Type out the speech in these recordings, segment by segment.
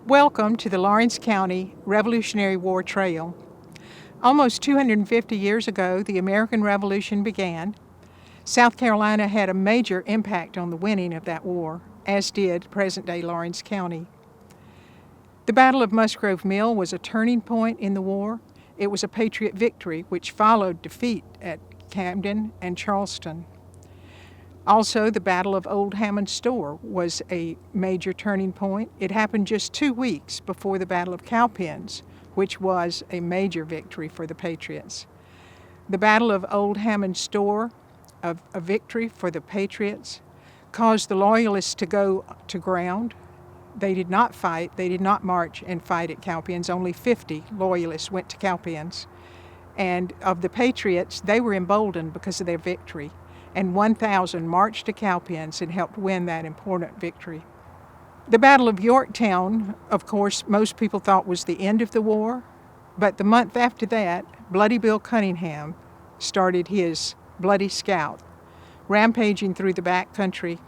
Welcome to the Lawrence County Revolutionary War Trail. Almost 250 years ago, the American Revolution began. South Carolina had a major impact on the winning of that war, as did present-day Lawrence County. The Battle of Musgrove Mill was a turning point in the war. It was a Patriot victory which followed defeat at Camden and Charleston. Also, the Battle of Old Hammond Store was a major turning point. It happened just 2 weeks before the Battle of Cowpens, which was a major victory for the Patriots. The Battle of Old Hammond Store, a victory for the Patriots, caused the Loyalists to go to ground. They did not fight, they did not march and fight at Cowpens. Only 50 Loyalists went to Cowpens. And of the Patriots, they were emboldened because of their victory. And 1,000 marched to Cowpens and helped win that important victory. The Battle of Yorktown, of course, most people thought was the end of the war, but the month after that, Bloody Bill Cunningham started his Bloody Scout, rampaging through the backcountry,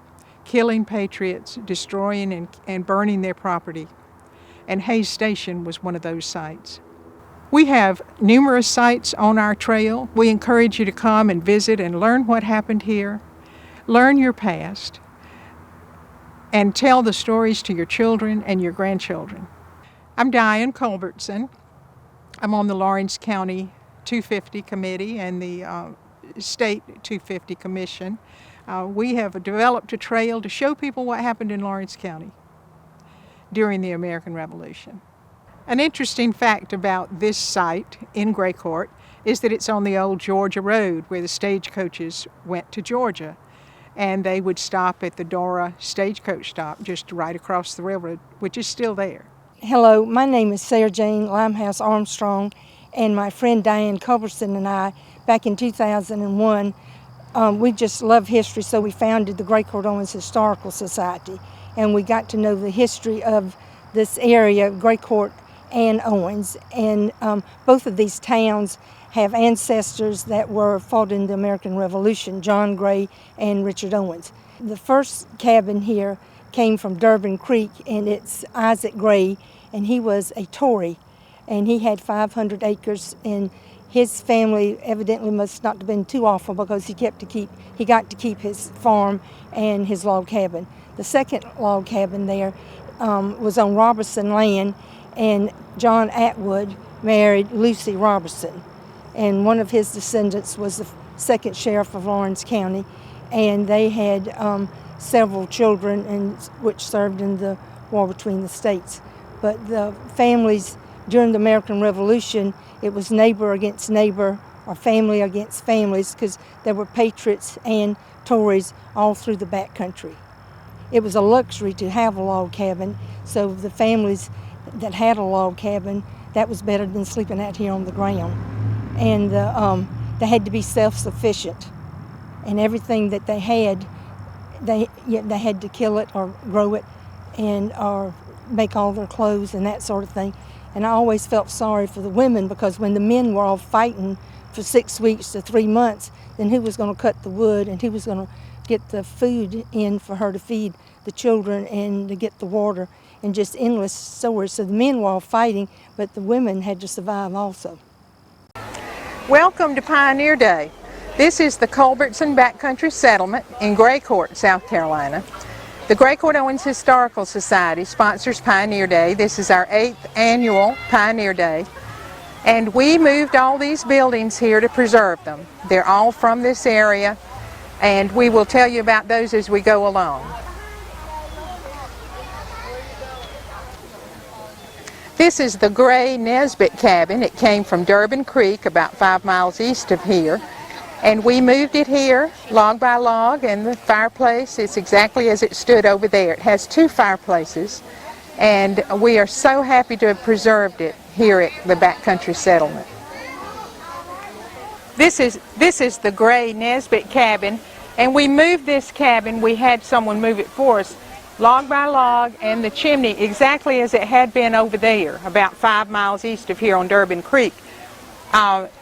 killing Patriots, destroying and burning their property. And Hayes Station was one of those sites. We have numerous sites on our trail. We encourage you to come and visit and learn what happened here, learn your past, and tell the stories to your children and your grandchildren. I'm Diane Culbertson. I'm on the Lawrence County 250 Committee and the State 250 Commission. We have developed a trail to show people what happened in Lawrence County during the American Revolution. An interesting fact about this site in Gray Court is that it's on the old Georgia Road where the stagecoaches went to Georgia. And they would stop at the Dora stagecoach stop just right across the railroad, which is still there. Hello, my name is Sarah Jane Limehouse Armstrong, and my friend Diane Culbertson and I, back in 2001, we just love history, so we founded the Gray Court Owens Historical Society. And we got to know the history of this area, Gray Court and Owens, and both of these towns have ancestors that were fought in the American Revolution, John Gray and Richard Owens. The first cabin here came from Durbin Creek, and it's Isaac Gray, and he was a Tory, and he had 500 acres, and his family evidently must not have been too awful because he got to keep his farm and his log cabin. The second log cabin there was on Robertson land, and John Atwood married Lucy Robertson. And one of his descendants was the second sheriff of Lawrence County, and they had several children which served in the war between the states. But the families during the American Revolution, it was neighbor against neighbor or family against families because there were Patriots and Tories all through the backcountry. It was a luxury to have a log cabin, so the families that had a log cabin, that was better than sleeping out here on the ground. And they had to be self-sufficient, and everything that they had, they had to kill it or grow it, or make all their clothes and that sort of thing. And I always felt sorry for the women because when the men were all fighting for 6 weeks to 3 months, then who was going to cut the wood and who was going to get the food in for her to feed the children and to get the water, and just endless stories. So the men were all fighting, but the women had to survive also. Welcome to Pioneer Day. This is the Culbertson Backcountry Settlement in Gray Court, South Carolina. The Gray Court Owens Historical Society sponsors Pioneer Day. This is our 8th annual Pioneer Day. And we moved all these buildings here to preserve them. They're all from this area, and we will tell you about those as we go along. This is the Gray Nesbitt cabin. It came from Durbin Creek, about 5 miles east of here. And we moved it here, log by log, and the fireplace is exactly as it stood over there. It has 2 fireplaces, and we are so happy to have preserved it here at the Backcountry Settlement. This is the Gray Nesbitt cabin, and we moved this cabin. We had someone move it for us, log by log, and the chimney exactly as it had been over there, about 5 miles east of here on Durbin Creek.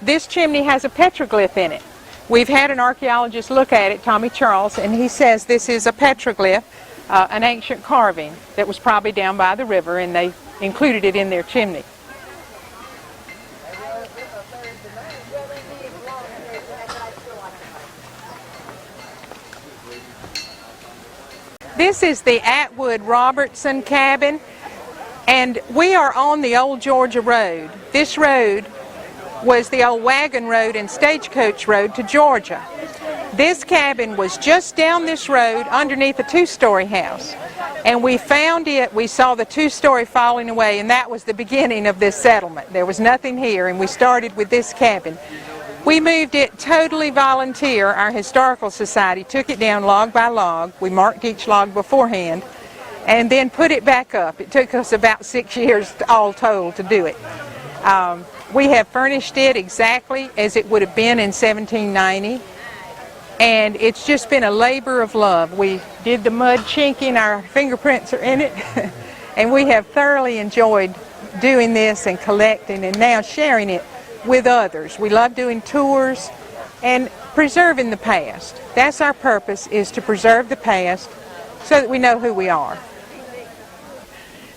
This chimney has a petroglyph in it. We've had an archaeologist look at it, Tommy Charles, and he says this is a petroglyph an ancient carving that was probably down by the river, and they included it in their chimney. This is the Atwood Robertson cabin, and we are on the old Georgia Road. This road was the old wagon road and stagecoach road to Georgia. This cabin was just down this road underneath a two-story house, and we found it. We saw the two-story falling away, and that was the beginning of this settlement. There was nothing here, and we started with this cabin. We moved it totally volunteer. Our historical society took it down log by log. We marked each log beforehand and then put it back up. It took us about 6 years all told to do it. We have furnished it exactly as it would have been in 1790, and it's just been a labor of love. We did the mud chinking, our fingerprints are in it, and we have thoroughly enjoyed doing this and collecting and now sharing it with others. We love doing tours and preserving the past. That's our purpose, is to preserve the past so that we know who we are.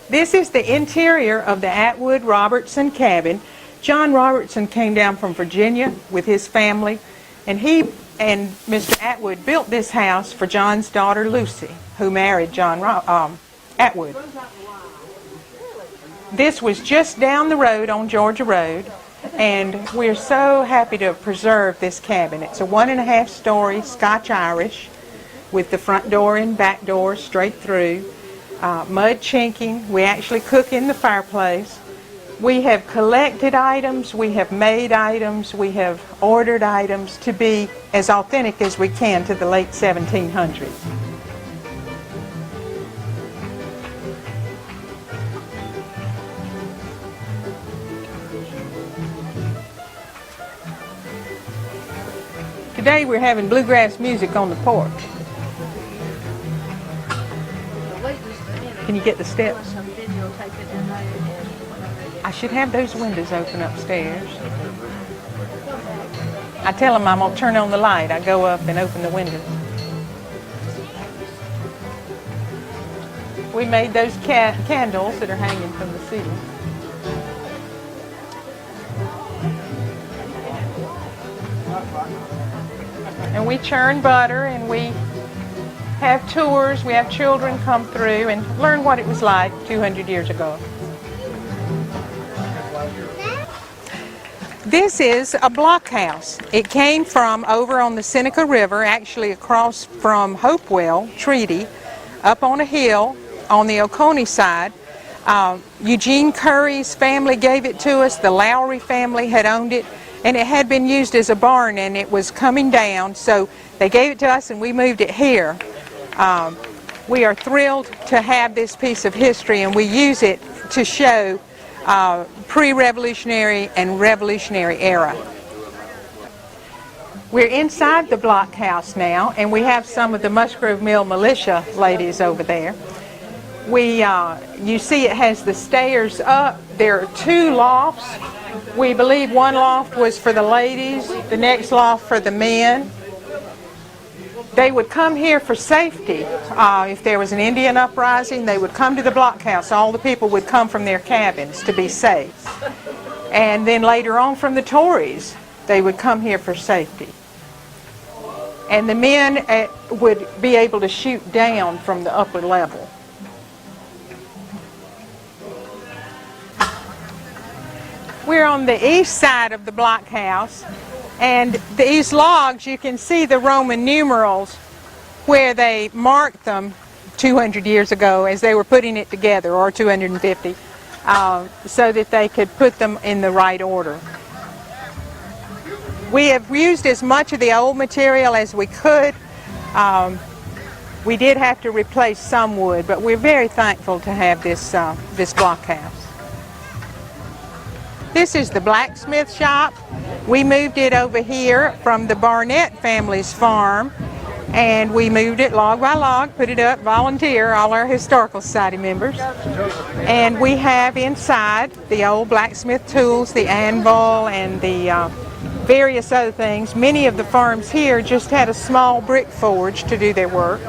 This is the interior of the Atwood Robertson cabin. John Robertson came down from Virginia with his family, and he and Mr. Atwood built this house for John's daughter Lucy, who married John Atwood. This was just down the road on Georgia Road, and we're so happy to preserve this cabin. It's a 1.5 story Scotch-Irish with the front door and back door straight through, mud chinking. We actually cook in the fireplace. We have collected items, we have made items, we have ordered items to be as authentic as we can to the late 1700s. Today we're having bluegrass music on the porch. Can you get the steps? I should have those windows open upstairs. I tell them I'm going to turn on the light. I go up and open the windows. We made those candles that are hanging from the ceiling. And we churn butter, and we have tours. We have children come through and learn what it was like 200 years ago. This is a blockhouse. It came from over on the Seneca River, actually across from Hopewell Treaty, up on a hill on the Oconee side. Eugene Curry's family gave it to us. The Lowry family had owned it, and it had been used as a barn, and it was coming down, so they gave it to us and we moved it here. We are thrilled to have this piece of history, and we use it to show pre-revolutionary and revolutionary era. We're inside the blockhouse now, and we have some of the Musgrove Mill militia ladies over there. You see it has the stairs up. There are 2 lofts. We believe one loft was for the ladies, the next loft for the men. They would come here for safety. If there was an Indian uprising, they would come to the blockhouse. All the people would come from their cabins to be safe. And then later on from the Tories, they would come here for safety. And the men would be able to shoot down from the upper level. We're on the east side of the blockhouse, and these logs, you can see the Roman numerals where they marked them 200 years ago as they were putting it together, or 250, so that they could put them in the right order. We have used as much of the old material as we could. We did have to replace some wood, but we're very thankful to have this blockhouse. This is the blacksmith shop. We moved it over here from the Barnett family's farm, and we moved it log by log, put it up, volunteer, all our historical society members. And we have inside the old blacksmith tools, the anvil, and the various other things. Many of the farms here just had a small brick forge to do their work.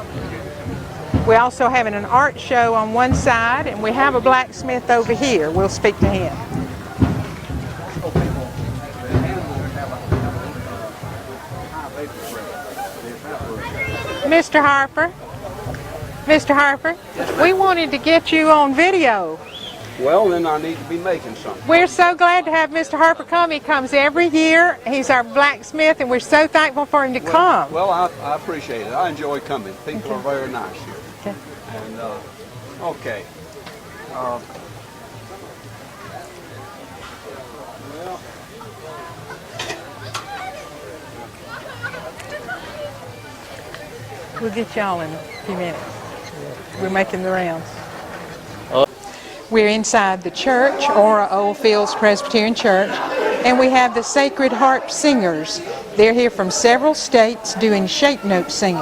We're also having an art show on one side, and we have a blacksmith over here. We'll speak to him. Mr. Harper, we wanted to get you on video. Well, then I need to be making something. We're so glad to have Mr. Harper come. He comes every year. He's our blacksmith, and we're so thankful for him to come. Well, I appreciate it. I enjoy coming. People are very nice here. Okay. And, okay. Well, We'll get y'all in a few minutes. We're making the rounds. We're inside the church, Ora Old Fields Presbyterian Church, and we have the Sacred Harp Singers. They're here from several states doing shape note singing.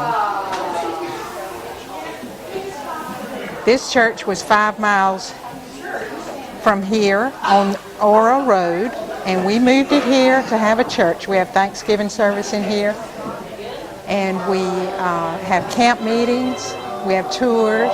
This church was 5 miles from here on Ora Road, and we moved it here to have a church. We have Thanksgiving service in here, and we have camp meetings, we have tours.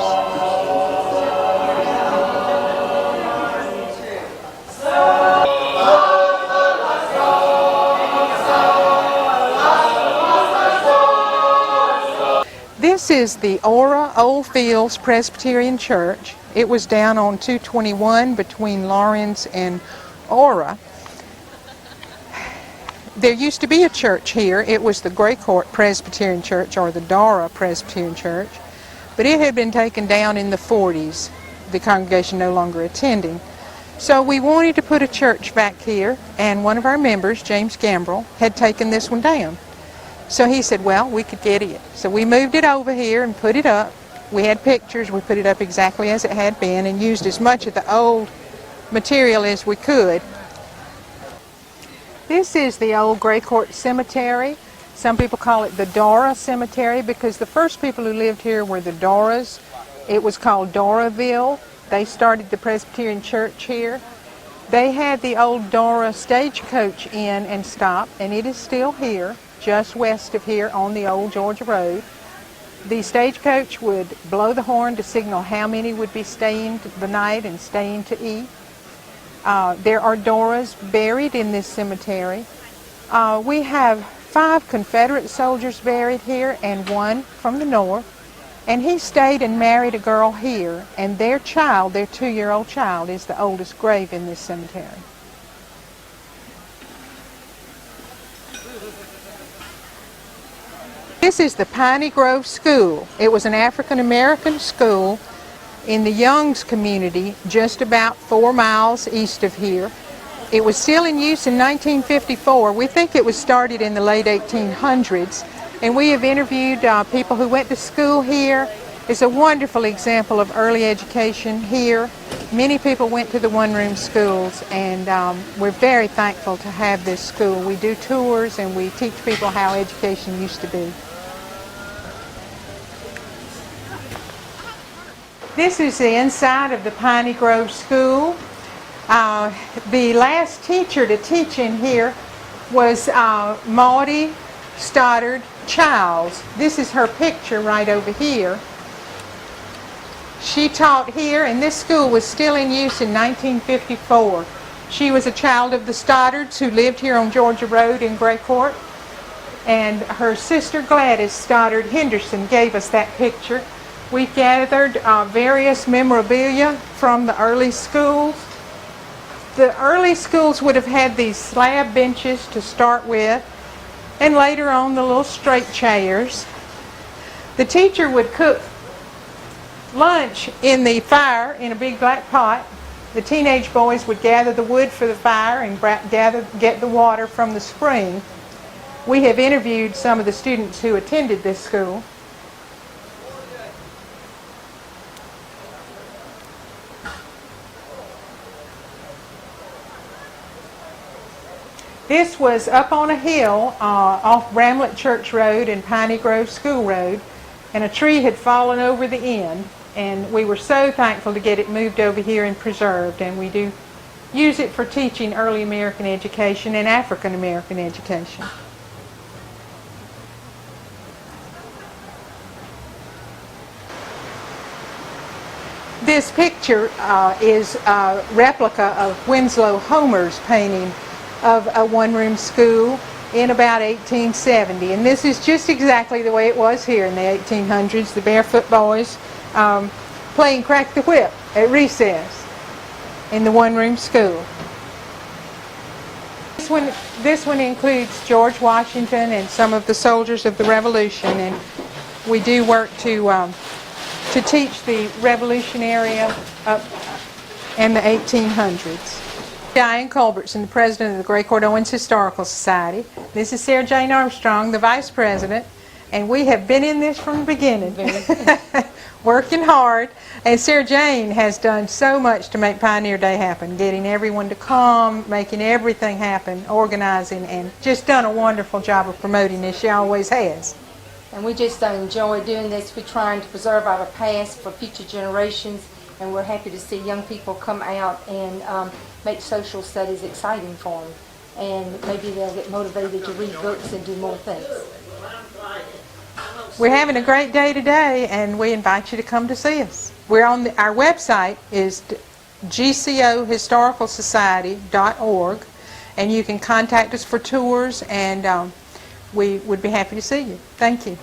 This is the Ora Old Fields Presbyterian Church. It was down on 221 between Lawrence and Ora. There used to be a church here. It was the Gray Court Presbyterian Church, or the Dora Presbyterian Church, but it had been taken down in the 40s, the congregation no longer attending. So we wanted to put a church back here, and one of our members, James Gambrell, had taken this one down. So he said, well, we could get it. So we moved it over here and put it up. We had pictures. We put it up exactly as it had been and used as much of the old material as we could. This is the old Gray Court Cemetery. Some people call it the Dora Cemetery because the first people who lived here were the Doras. It was called Doraville. They started the Presbyterian Church here. They had the old Dora stagecoach in and stop, and it is still here, just west of here on the old Georgia Road. The stagecoach would blow the horn to signal how many would be staying the night and staying to eat. There are Doras buried in this cemetery. We have 5 Confederate soldiers buried here and 1 from the North. And he stayed and married a girl here, and their child, their 2-year-old child, is the oldest grave in this cemetery. This is the Piney Grove School. It was an African-American school in the Youngs community, just about 4 miles east of here. It was still in use in 1954. We think it was started in the late 1800s. And we have interviewed people who went to school here. It's a wonderful example of early education here. Many people went to the one-room schools, and we're very thankful to have this school. We do tours and we teach people how education used to be. This is the inside of the Piney Grove School. The last teacher to teach in here was Maudie Stoddard Childs. This is her picture right over here. She taught here, and this school was still in use in 1954. She was a child of the Stoddards who lived here on Georgia Road in Gray Court, and her sister Gladys Stoddard Henderson gave us that picture. We gathered various memorabilia from the early schools. The early schools would have had these slab benches to start with, and later on the little straight chairs. The teacher would cook lunch in the fire in a big black pot. The teenage boys would gather the wood for the fire and get the water from the spring. We have interviewed some of the students who attended this school. This was up on a hill off Bramlett Church Road and Piney Grove School Road, and a tree had fallen over the end, and we were so thankful to get it moved over here and preserved, and we do use it for teaching early American education and African American education. This picture is a replica of Winslow Homer's painting of a one-room school in about 1870. And this is just exactly the way it was here in the 1800s, the barefoot boys playing crack the whip at recess in the one-room school. This one includes George Washington and some of the soldiers of the Revolution, and we do work to teach the Revolutionary and the 1800s. Diane Culbertson, the president of the Gray Owens Historical Society. This is Sarah Jane Armstrong, the vice president, and we have been in this from the beginning, working hard. And Sarah Jane has done so much to make Pioneer Day happen, getting everyone to come, making everything happen, organizing, and just done a wonderful job of promoting this. She always has. And we just enjoy doing this. We're trying to preserve our past for future generations, and we're happy to see young people come out and make social studies exciting for them. And maybe they'll get motivated to read books and do more things. We're having a great day today, and we invite you to come to see us. We're on our website is gcohistoricalsociety.org, and you can contact us for tours, and we would be happy to see you. Thank you.